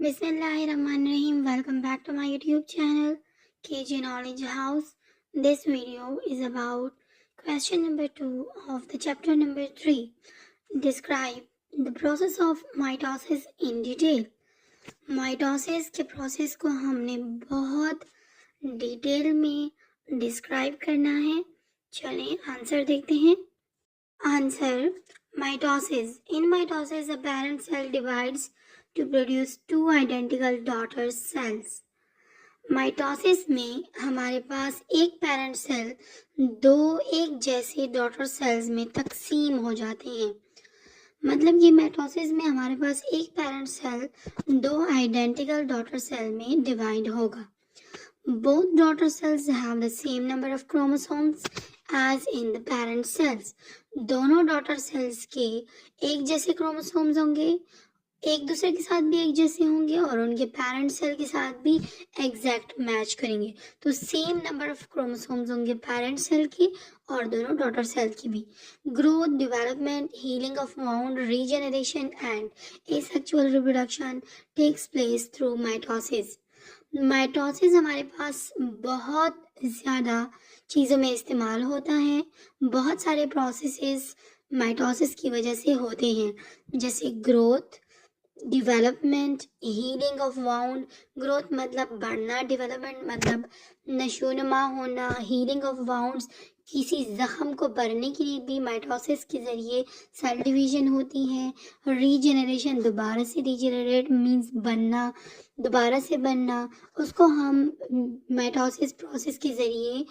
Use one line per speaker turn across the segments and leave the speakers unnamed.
Bismillahirrahmanirrahim. Welcome back to my YouTube channel, KJ Knowledge House. This video is about question number 2 of the chapter number 3. Describe the process of mitosis in detail. Mitosis के process को हमने बहुत detail में describe करना है. चलें answer देखते हैं. Answer: mitosis. In mitosis, a parent cell divides to produce two identical daughter cells. Mitosis में हमारे पास एक पेरेंट सेल दो एक जैसे डॉटर सेल्स में तकसीम हो जाते हैं. मतलब कि माइटोसिस में हमारे पास एक पेरेंट सेल दो आइडेंटिकल डॉटर सेल में डिवाइड होगा. Both daughter cells have the same number of chromosomes as in the parent cells. दोनों डॉटर सेल्स के एक जैसे क्रोमोसोम्स होंगे, एक दूसरे के साथ भी एक जैसे होंगे और उनके पेरेंट सेल के साथ भी एग्जैक्ट मैच करेंगे. तो सेम नंबर ऑफ क्रोमोसोम्स होंगे पेरेंट सेल के और दोनों डॉटर सेल की भी. Growth, development, healing of wound, regeneration and asexual reproduction takes place through mitosis. Mitosis हमारे पास बहुत ज़्यादा चीज़ों में इस्तेमाल होता है. बहुत सारे प्रोसेसेस माइटोसिस की वजह से होते हैं, जैसे growth, development, healing of wound. Growth मतलब बढ़ना, डेवलपमेंट मतलब नशोनुमा होना, हीलिंग ऑफ वाउंड्स किसी जख्म को भरने के लिए भी माइटोसिस के ज़रिए सेल डिवीजन होती है. रीजनरेशन दोबारा से रीजनरेट मीन्स बनना, दोबारा से बनना, उसको हम माइटोसिस प्रोसेस के ज़रिए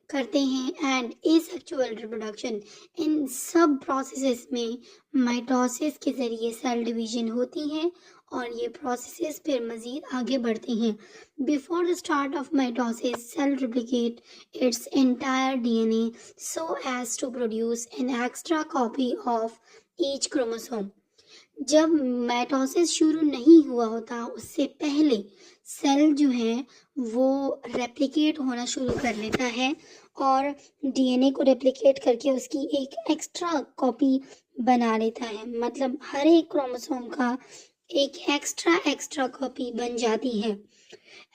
करते हैं. एंड एसेक्सुअल रिप्रोडक्शन, इन सब प्रोसेसेस में माइटोसिस के ज़रिए सेल डिवीजन होती है और ये प्रोसेसेस फिर मज़ीद आगे बढ़ते हैं. Before the start of mitosis, cell replicate its entire DNA so as to produce an extra copy of each chromosome. जब माइटोसिस शुरू नहीं हुआ होता उससे पहले सेल जो है वो रेप्लिकेट होना शुरू कर लेता है और डीएनए को रेप्लिकेट करके उसकी एक एक्स्ट्रा कॉपी बना लेता है. मतलब हर एक क्रोमोसोम का एक एक्स्ट्रा कॉपी बन जाती है.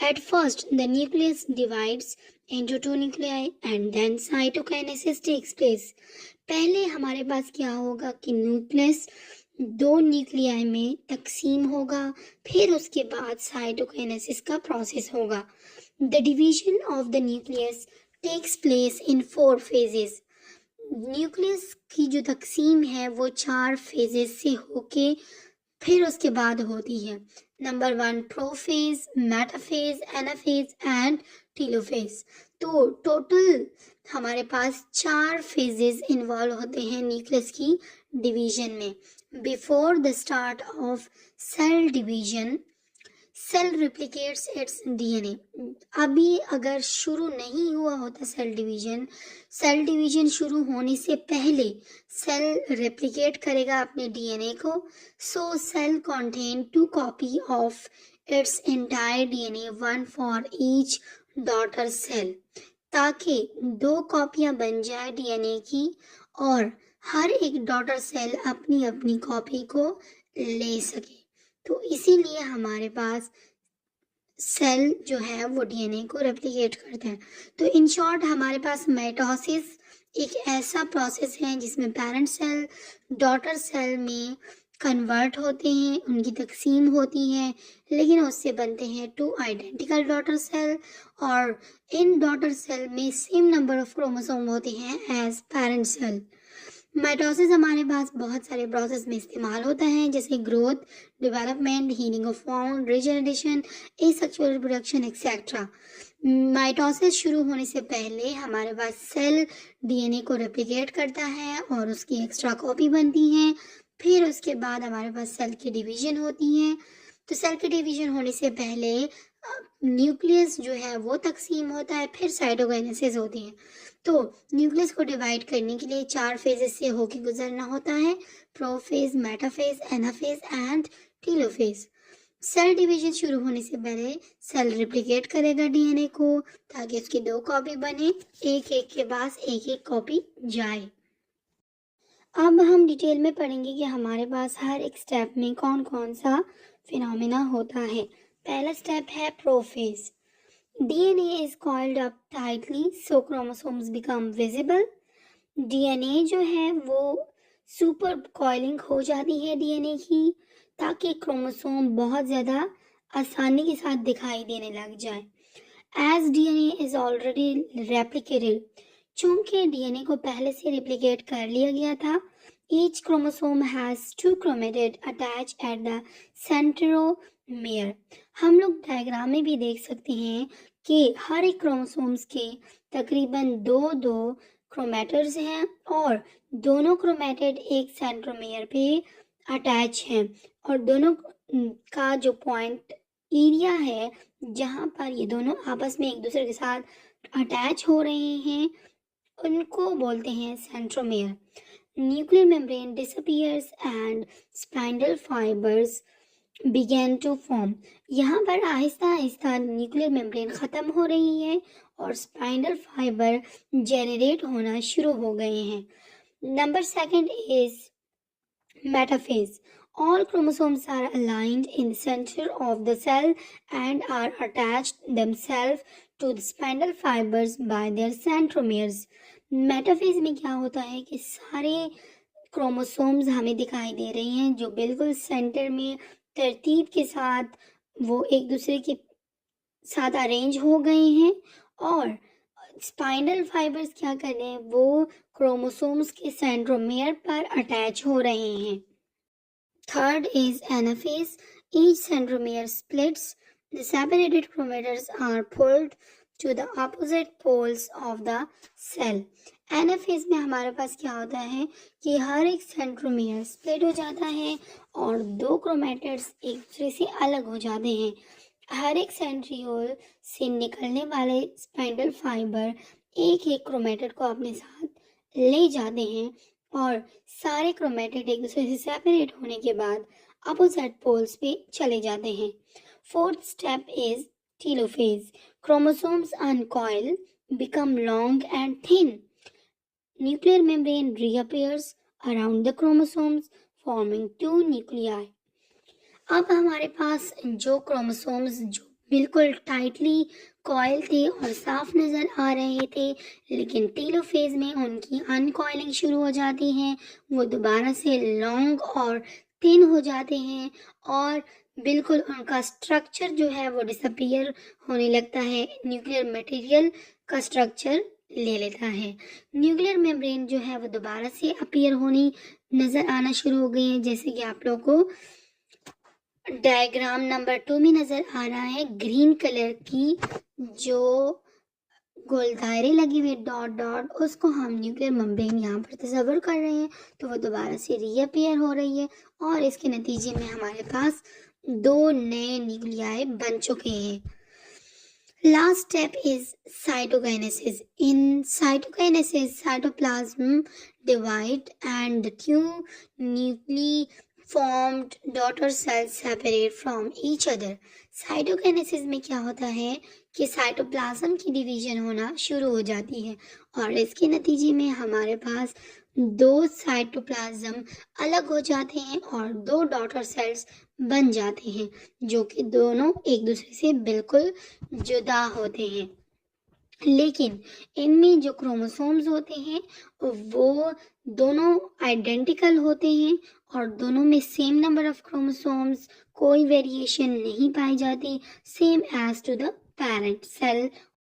At first, the nucleus divides into two nuclei and then cytokinesis takes place. पहले हमारे पास क्या होगा कि न्यूक्लियस दो न्यूक्लियाई में तकसीम होगा, फिर उसके बाद साइटोकाइनेसिस का प्रोसेस होगा. The division of the nucleus takes place in 4 phases. Nucleus की जो तकसीम है वो 4 phases से होके फिर उसके बाद होती है. Number 1 prophase, metaphase, anaphase and telophase. तो टोटल हमारे पास 4 फेजेस इन्वॉल्व होते हैं न्यूक्लियस की डिवीजन में. Before the start of cell division, cell replicates its DNA. अभी अगर शुरू नहीं हुआ होता सेल डिवीजन शुरू होने से पहले सेल रेप्लिकेट करेगा अपने डीएनए को. So cell contain 2 copy of its entire DNA, 1 for each daughter cell, ताकि 2 कॉपियां बन जाए डीएनए की और हर एक डॉटर सेल अपनी अपनी कॉपी को ले सके. तो इसीलिए हमारे पास सेल जो है वो डीएनए को रेप्लिकेट करते हैं. तो इन शॉर्ट हमारे पास माइटोसिस एक ऐसा प्रोसेस है जिसमें पेरेंट सेल डॉटर सेल में कन्वर्ट होते हैं, उनकी तकसीम होती है, लेकिन उससे बनते हैं 2 आइडेंटिकल डॉटर सेल और इन डॉटर सेल में सेम नंबर ऑफ क्रोमोसोम होते हैं एज पेरेंट सेल. माइटोसिस हमारे पास बहुत सारे प्रोसेस में इस्तेमाल होता है, जैसे growth, development, healing of wound, regeneration, asexual reproduction etcetera. Mitosis शुरू होने से पहले हमारे पास सेल डीएनए को रेप्लिकेट करता है और उसकी एक्स्ट्रा कॉपी बनती है. फिर उसके बाद हमारे पास सेल की डिवीजन होती है. तो सेल की डिवीजन होने से पहले न्यूक्लियस जो है वो तकसीम होता है, फिर साइटोकाइनेसिस होती है. तो न्यूक्लियस को डिवाइड करने के लिए 4 फेजेस से होकर गुजरना होता है: prophase, metaphase, anaphase and telophase. Cell division शुरू होने से पहले सेल रिप्लिकेट करेगा डीएनए को ताकि उसकी 2 कॉपी बने, एक एक के पास एक एक कॉपी जाए. अब हम डिटेल में पढ़ेंगे कि हमारे पास हर एक स्टेप में कौन कौन सा फिनोमिना होता है। पहला स्टेप है prophase. DNA is coiled up tightly so chromosomes become visible. DNA जो है वो सुपर कॉइलिंग हो जाती है DNA की, ताकि क्रोमोसोम बहुत ज़्यादा आसानी के साथ दिखाई देने लग जाए। As DNA is already replicated, चूंकि DNA को पहले से रेप्लिकेट कर लिया गया था, each chromosome has two chromatids attached at the centromere. हम लोग डायग्राम में भी देख सकते हैं कि हर एक क्रोमोसोम्स के तकरीबन दो क्रोमेटिड्स हैं और दोनों क्रोमेटिड एक सेंट्रोमेयर पे अटैच हैं और दोनों का जो पॉइंट एरिया है जहाँ पर ये दोनों आपस में एक दूसरे के साथ अटैच हो रहे हैं उनको बोलते हैं centromere. Nuclear membrane disappears and spindle fibres begin to form. यहाँ पर आहिस्ता आहिस्ता न्यूक्लियर मेम्ब्रेन ख़त्म हो रही है और स्पाइंडल फाइबर जेनरेट होना शुरू हो गए हैं। Number second is metaphase. All chromosomes are aligned in the center of the cell and are attached themselves to the spindle fibers by their centromeres. Metaphase में क्या होता है कि सारे क्रोमोसोम्स हमें दिखाई दे रहे हैं जो बिल्कुल सेंटर में तरतीब के साथ वो एक दूसरे के साथ अरेंज हो गए हैं और स्पाइनल फाइबर्स क्या कर रहे हैं, वो क्रोमोसोम्स के सेंट्रोमेयर पर अटैच हो रहे हैं। Third is anaphase. Each centromere splits. The separated chromatids are pulled to the opposite poles of the cell. Anaphase में हमारे पास क्या होता है कि हर एक सेंट्रोमियर स्प्लिट हो जाता है और दो क्रोमेटिड्स एक दूसरे से अलग हो जाते हैं। हर एक सेंट्रियोल से निकलने वाले स्पाइंडल फाइबर एक एक क्रोमेटिड को अपने साथ ले जाते हैं और सारे क्रोमेटिड एक दूसरे से सेपरेट होने के बाद अपोजिट पोल्स पे चले जाते हैं। Fourth step is telophase. Chromosomes uncoil, become long and thin. Nuclear membrane reappears around the chromosomes forming two nuclei. अब हमारे पास जो क्रोमोसोम्स जो बिल्कुल टाइटली कॉइल थे और साफ नज़र आ रहे थे, लेकिन टेलोफेज में उनकी अनकॉइलिंग शुरू हो जाती है, वो दोबारा से लॉन्ग और थिन हो जाते हैं और बिल्कुल उनका स्ट्रक्चर जो है वो डिसअपीयर होने लगता है, न्यूक्लियर मटेरियल का स्ट्रक्चर ले लेता है। न्यूक्लियर मेम्ब्रेन जो है वो दोबारा से अपीयर होनी नज़र आना शुरू हो गई है, जैसे कि आप लोगों को डायग्राम नंबर 2 में नजर आ रहा है। ग्रीन कलर की जो गोल दायरे लगे हुए डॉट डॉट, उसको हम न्यूक्लियर मेम्ब्रेन यहाँ पर तस्वर कर रहे हैं, तो वो दोबारा से रीअपीयर हो रही है और इसके नतीजे में हमारे पास दो नए न्यूक्लियाई बन चुके हैं। Last step is cytokinesis. In cytokinesis, cytoplasm divide and the two newly formed daughter cells separate from each other. Cytokinesis में क्या होता है कि साइटोप्लाज्म की डिवीजन होना शुरू हो जाती है और इसके नतीजे में हमारे पास दो साइटोप्लाज्म अलग हो जाते हैं और दो डॉटर सेल्स बन जाते हैं जो कि दोनों एक दूसरे से बिल्कुल जुदा होते हैं। लेकिन इनमें जो क्रोमोसोम्स होते हैं वो दोनों आइडेंटिकल होते हैं और दोनों में सेम नंबर ऑफ क्रोमोसोम्स, कोई वेरिएशन नहीं पाई जाती, same as to the parent cell